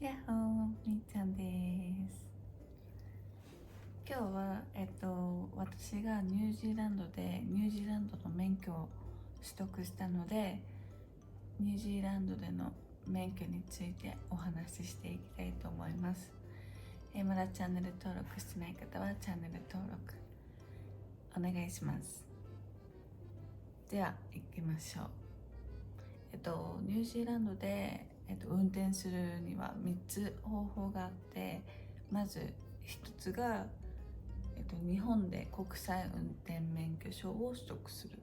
やっほー、みーちゃんです。今日は、私がニュージーランドでニュージーランドの免許を取得したので、ニュージーランドでの免許についてお話ししていきたいと思います。まだチャンネル登録してない方はチャンネル登録お願いします。では行きましょう。ニュージーランドで、運転するには3つ方法があって、まず1つが、日本で国際運転免許証を取得する。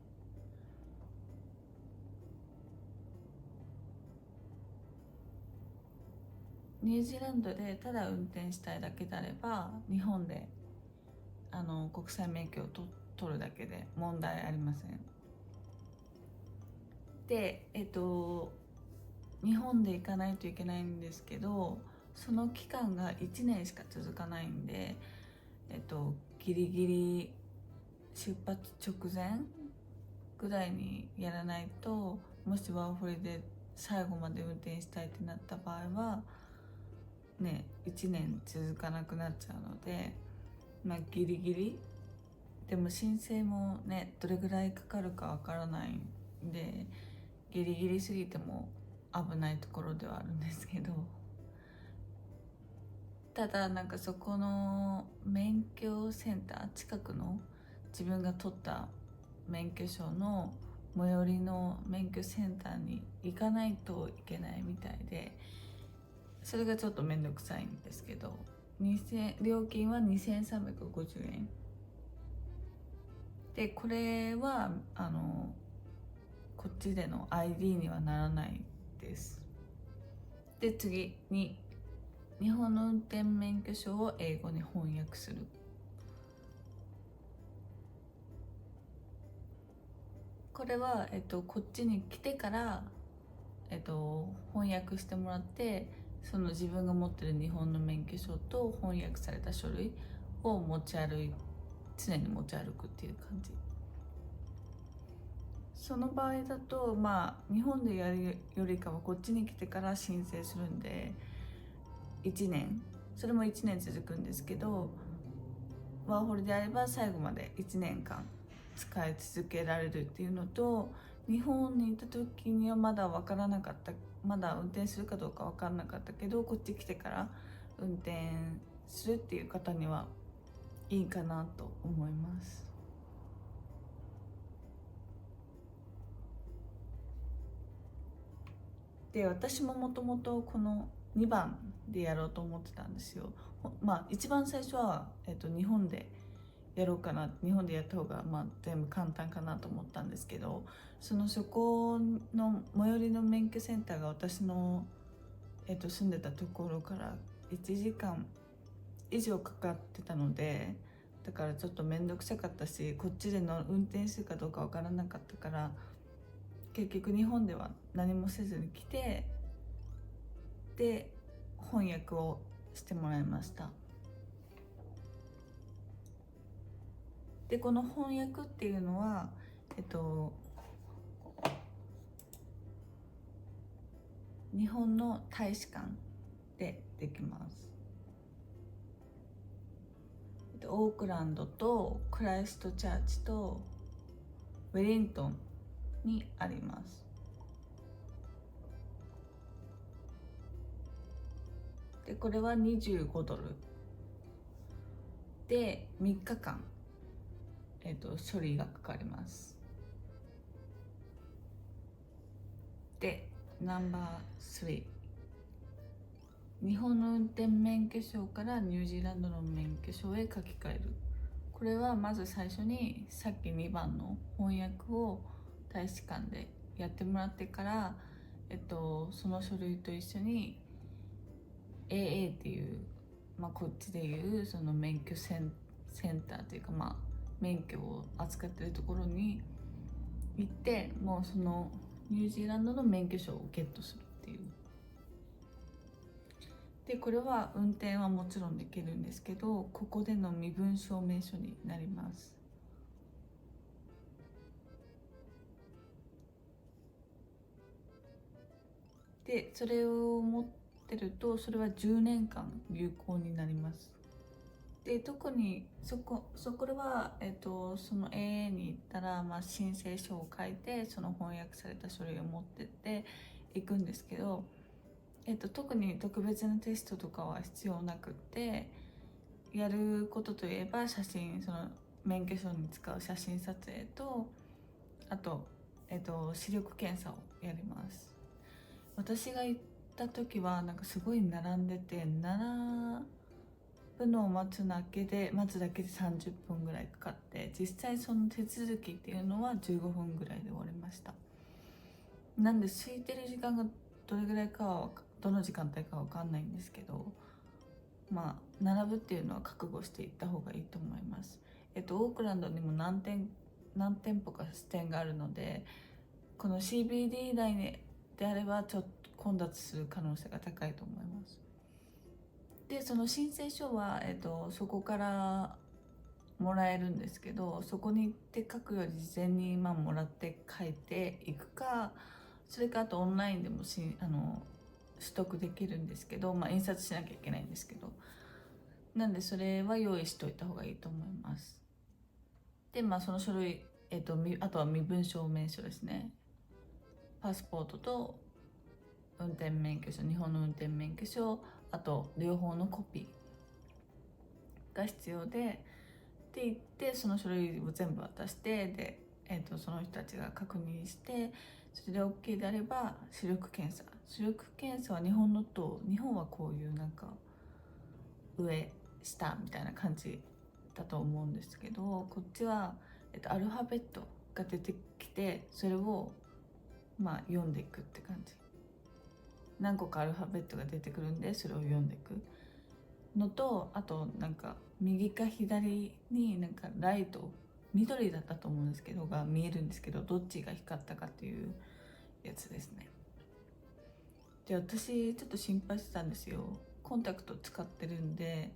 ニュージーランドでただ運転したいだけであれば、日本で国際免許を取るだけで問題ありません。で、日本で行かないといけないんですけど、その期間が1年しか続かないんで、ギリギリ出発直前ぐらいにやらないと、もしワーホリで最後まで運転したいってなった場合はね、1年続かなくなっちゃうので、ギリギリでも申請もね、どれぐらいかかるかわからないんで、ギリギリすぎても危ないところではあるんですけど、ただそこの免許センター、近くの自分が取った免許証の最寄りの免許センターに行かないといけないみたいで、それがちょっとめんどくさいんですけど、料金は2350円で、これはこっちでの ID にはならないです。で、次に日本の運転免許証を英語に翻訳する。これは、こっちに来てから、翻訳してもらって、その自分が持ってる日本の免許証と翻訳された書類を常に持ち歩くっていう感じ。その場合だと、日本でやるよりかはこっちに来てから申請するんで、1年それも1年続くんですけど、ワーホリであれば最後まで1年間使い続けられるっていうのと、日本にいた時にはまだ分からなかった、まだ運転するかどうか分からなかったけど、こっち来てから運転するっていう方にはいいかなと思います。で、私ももともとこの2番でやろうと思ってたんですよ。一番最初は、日本でやろうかな、日本でやった方が全部簡単かなと思ったんですけど、そこの最寄りの免許センターが私の、住んでたところから1時間以上かかってたので、だからちょっと面倒くさかったし、こっちでの運転するかどうかわからなかったから、結局日本では何もせずに来て、で翻訳をしてもらいました。で、この翻訳っていうのは、日本の大使館でできます。オークランドとクライストチャーチとウェリントンにあります。で、これは25ドルで3日間、処理がかかります。で、ナンバー3、日本の運転免許証からニュージーランドの免許証へ書き換える。これはまず最初にさっき2番の翻訳を大使館でやってもらってから、その書類と一緒に AA っていう、こっちでいうその免許センターというか、免許を扱ってるところに行って、もうそのニュージーランドの免許証をゲットするっていう。で、これは運転はもちろんできるんですけど、ここでの身分証明書になります。で、それを持っってるとそれは10年間有効になります。で特にそこは、その AA に行ったら、申請書を書いてその翻訳された書類を持ってっていくんですけど、特に特別なテストとかは必要なくって、やることといえば写真、その免許証に使う写真撮影と、あと、視力検査をやります。私が行った時はなんかすごい並んでて、並ぶのを待つだけで30分ぐらいかかって、実際その手続きっていうのは15分ぐらいで終わりました。なんで空いてる時間がどれぐらいかはどの時間帯かわかんないんですけど、並ぶっていうのは覚悟していった方がいいと思います。オークランドにも何店舗か支店があるので、この CBD 内であればちょっと混雑する可能性が高いと思います。でその申請書は、そこからもらえるんですけど、そこに行って書くより事前にもらって書いていくか、それかあとオンラインでも取得できるんですけど、印刷しなきゃいけないんですけど、なんでそれは用意しといた方がいいと思います。でその書類、あとは身分証明書ですね。パスポートと運転免許証、日本の運転免許証、あと両方のコピーが必要で、言ってその書類を全部渡して、で、その人たちが確認して、それで OK であれば視力検査は日本はこういうなんか上下みたいな感じだと思うんですけど、こっちは、アルファベットが出てきて、それを読んでいくって感じ。何個かアルファベットが出てくるんで、それを読んでいくのと、あとなんか右か左になんかライト、緑だったと思うんですけどが見えるんですけど、どっちが光ったかっていうやつですね。で私ちょっと心配してたんですよ。コンタクト使ってるんで、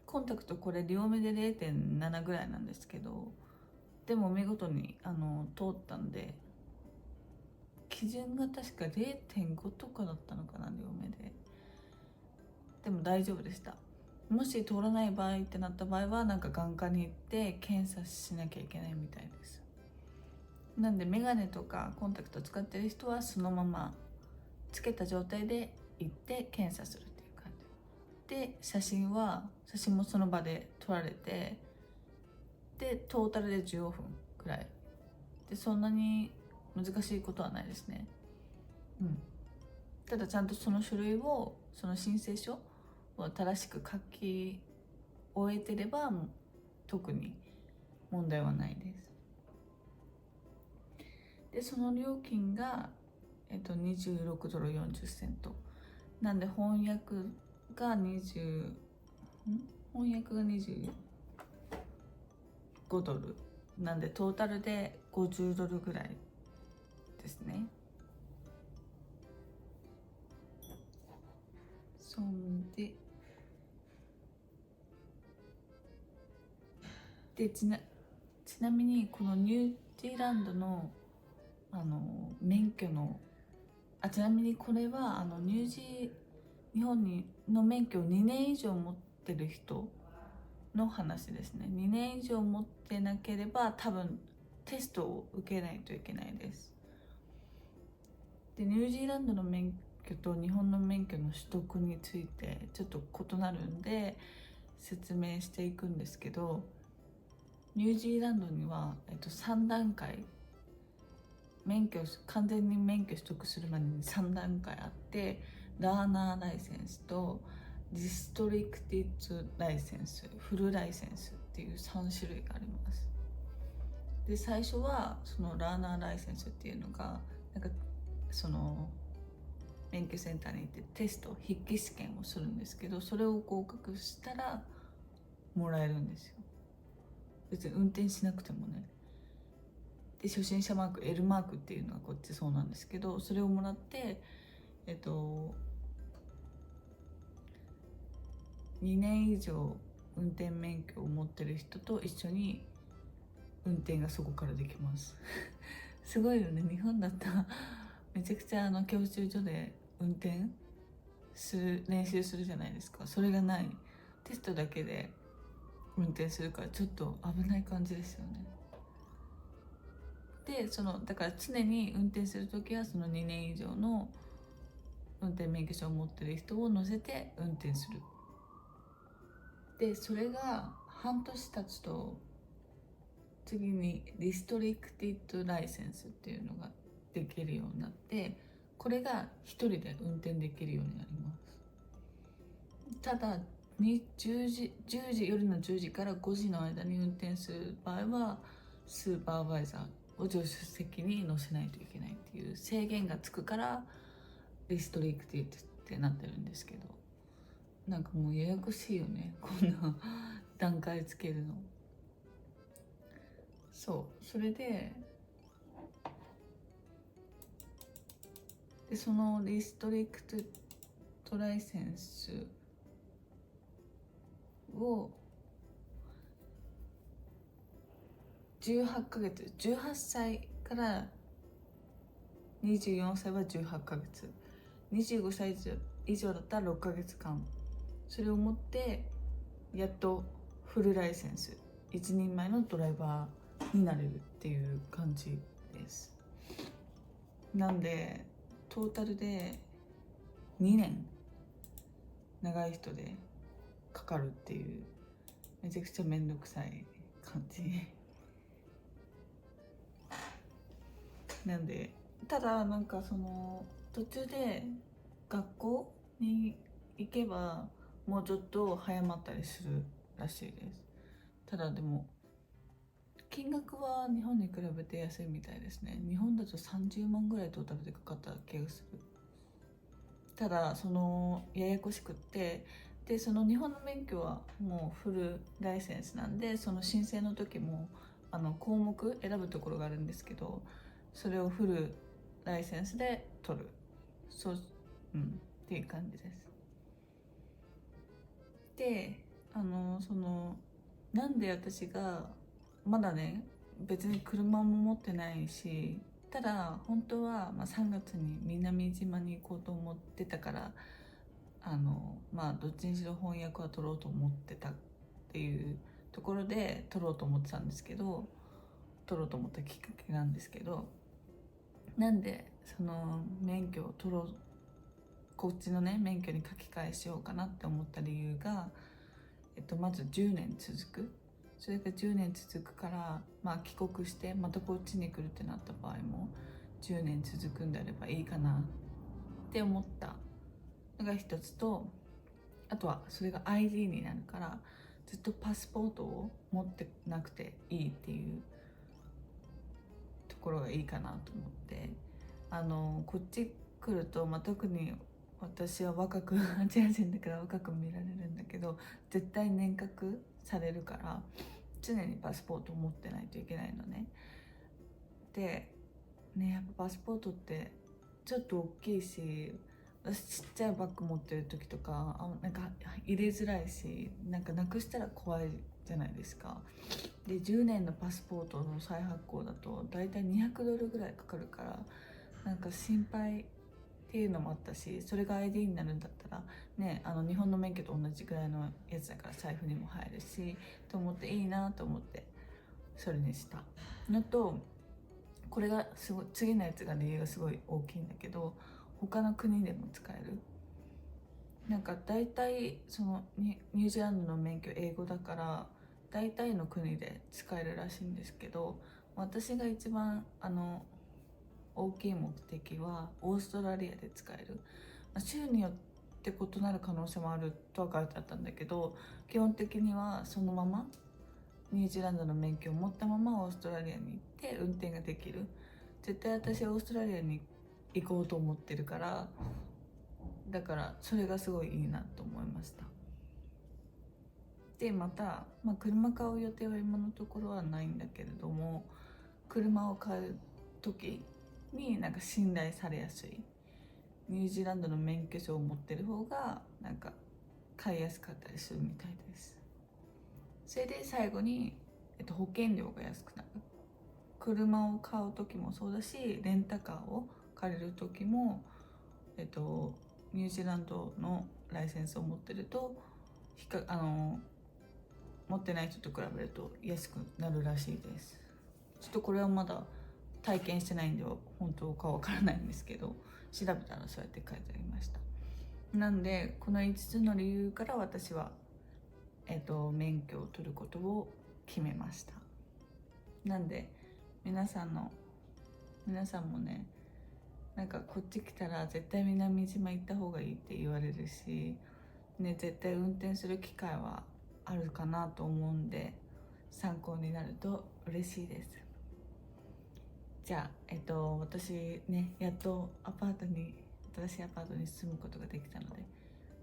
コンタクトこれ両目で 0.7 ぐらいなんですけど、でも見事に通ったんで、基準が確か 0.5 とかだったのかな、両目で。でも大丈夫でした。もし通らない場合ってなった場合は、なんか眼科に行って検査しなきゃいけないみたいです。なんでメガネとかコンタクト使ってる人はそのままつけた状態で行って検査するっていう感じで、写真もその場で撮られて、でトータルで15分くらいで、そんなに難しいことはないですね。ただちゃんとその書類を、その申請書を正しく書き終えてれば特に問題はないです。でその料金が、26ドル40セントなんで、翻訳が25ドルなんで、トータルで50ドルぐらいですね。そんでちなみにこのニュージーランドの免許のちなみにこれは日本の免許を2年以上持ってる人の話ですね。2年以上持ってなければ多分テストを受けないといけないです。でニュージーランドの免許と日本の免許の取得についてちょっと異なるんで説明していくんですけど、ニュージーランドには、3段階、完全に免許取得するまでに3段階あって、ラーナーライセンスとディストリクティッドライセンス、フルライセンスっていう3種類があります。で最初はそのラーナーライセンスっていうのがなんかその免許センターに行ってテスト、筆記試験をするんですけど、それを合格したらもらえるんですよ。別に運転しなくてもね。で初心者マーク L マークっていうのはこっちそうなんですけど、それをもらって2年以上運転免許を持ってる人と一緒に運転がそこからできますすごいよね。日本だったらめちゃくちゃ教習所で運転する練習するじゃないですか。それがない、テストだけで運転するからちょっと危ない感じですよね。でだから常に運転する時はその2年以上の運転免許証を持ってる人を乗せて運転する。でそれが半年経つと次にリストリクティッドライセンスっていうのができるようになって、これが1人で運転できるようになります。ただ10時夜の10時から5時の間に運転する場合はスーパーバイザーを助手席に乗せないといけないっていう制限がつくからリストリクティッドってなってるんですけど、なんかもうややこしいよね、こんな段階つけるの。それでそのリストリクトライセンスを18ヶ月、18歳から24歳は18ヶ月、25歳以上だったら6ヶ月間、それを持ってやっとフルライセンス、一人前のドライバーになれるっていう感じです。なんでトータルで2年、長い人でかかるっていう、めちゃくちゃめんどくさい感じなんで、ただなんか途中で学校に行けばもうちょっと早まったりするらしいです。ただでも金額は日本に比べて安いみたいですね。日本だと30万ぐらいトータルでかかった気がする。ただややこしくって、で日本の免許はもうフルライセンスなんで、その申請の時も項目選ぶところがあるんですけど、それをフルライセンスで取る、っていう感じです。でなんで私がまだね、別に車も持ってないし、ただ本当は3月に南島に行こうと思ってたから、どっちにしろ翻訳は取ろうと思ってたっていうところで取ろうと思ってたんですけど、取ろうと思ったきっかけなんですけど、なんで免許を取ろう、こっちのね免許に書き換えしようかなって思った理由が、まず10年続く、それが10年続くから、帰国してまたこっちに来るってなった場合も10年続くんであればいいかなって思ったのが一つと、あとはそれが ID になるからずっとパスポートを持ってなくていいっていうところがいいかなと思って、こっち来ると、特に私は若くアジア人だから若く見られるんだけど、絶対年確されるから常にパスポートを持ってないといけないのね。でね、やっぱパスポートってちょっと大きいし、私ちっちゃいバッグ持ってる時とかなんか入れづらいし、なんかなくしたら怖いじゃないですか。で10年のパスポートの再発行だとだいたい$200ぐらいかかるから、なんか心配っていうのもあったし、それが ID になるんだったらね、日本の免許と同じぐらいのやつだから財布にも入るしと思って、いいなと思ってそれにしたのと、これがすごい、次のやつが理由がすごい大きいんだけど、他の国でも使える。なんか大体ニュージーランドの免許英語だから大体の国で使えるらしいんですけど、私が一番大きい目的はオーストラリアで使える。州によって異なる可能性もあるとは書いてあったんだけど、基本的にはそのままニュージーランドの免許を持ったままオーストラリアに行って運転ができる。絶対私オーストラリアに行こうと思ってるから、だからそれがすごいいいなと思いました。でまた、車買う予定は今のところはないんだけれども、車を買う時になんか信頼されやすいニュージーランドの免許証を持ってる方がなんか買いやすかったりするみたいです。それで最後に、保険料が安くなる。車を買う時もそうだし、レンタカーを借りる時もニュージーランドのライセンスを持ってると持ってない人と比べると安くなるらしいです。ちょっとこれはまだ体験してないんで本当かわからないんですけど、調べたらそうやって書いてありました。なんでこの5つの理由から私は免許を取ることを決めました。なんで皆さんもね、なんかこっち来たら絶対南島行った方がいいって言われるしね、絶対運転する機会はあるかなと思うんで、参考になると嬉しいです。じゃあ私ね、やっと新しいアパートに住むことができたので、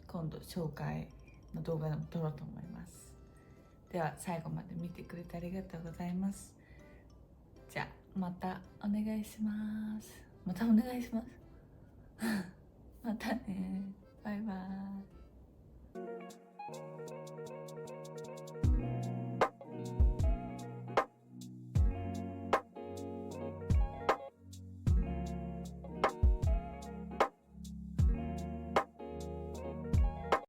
今度紹介の動画でも撮ろうと思います。では最後まで見てくれてありがとうございます。じゃあまたお願いします。またね。バイバーイ。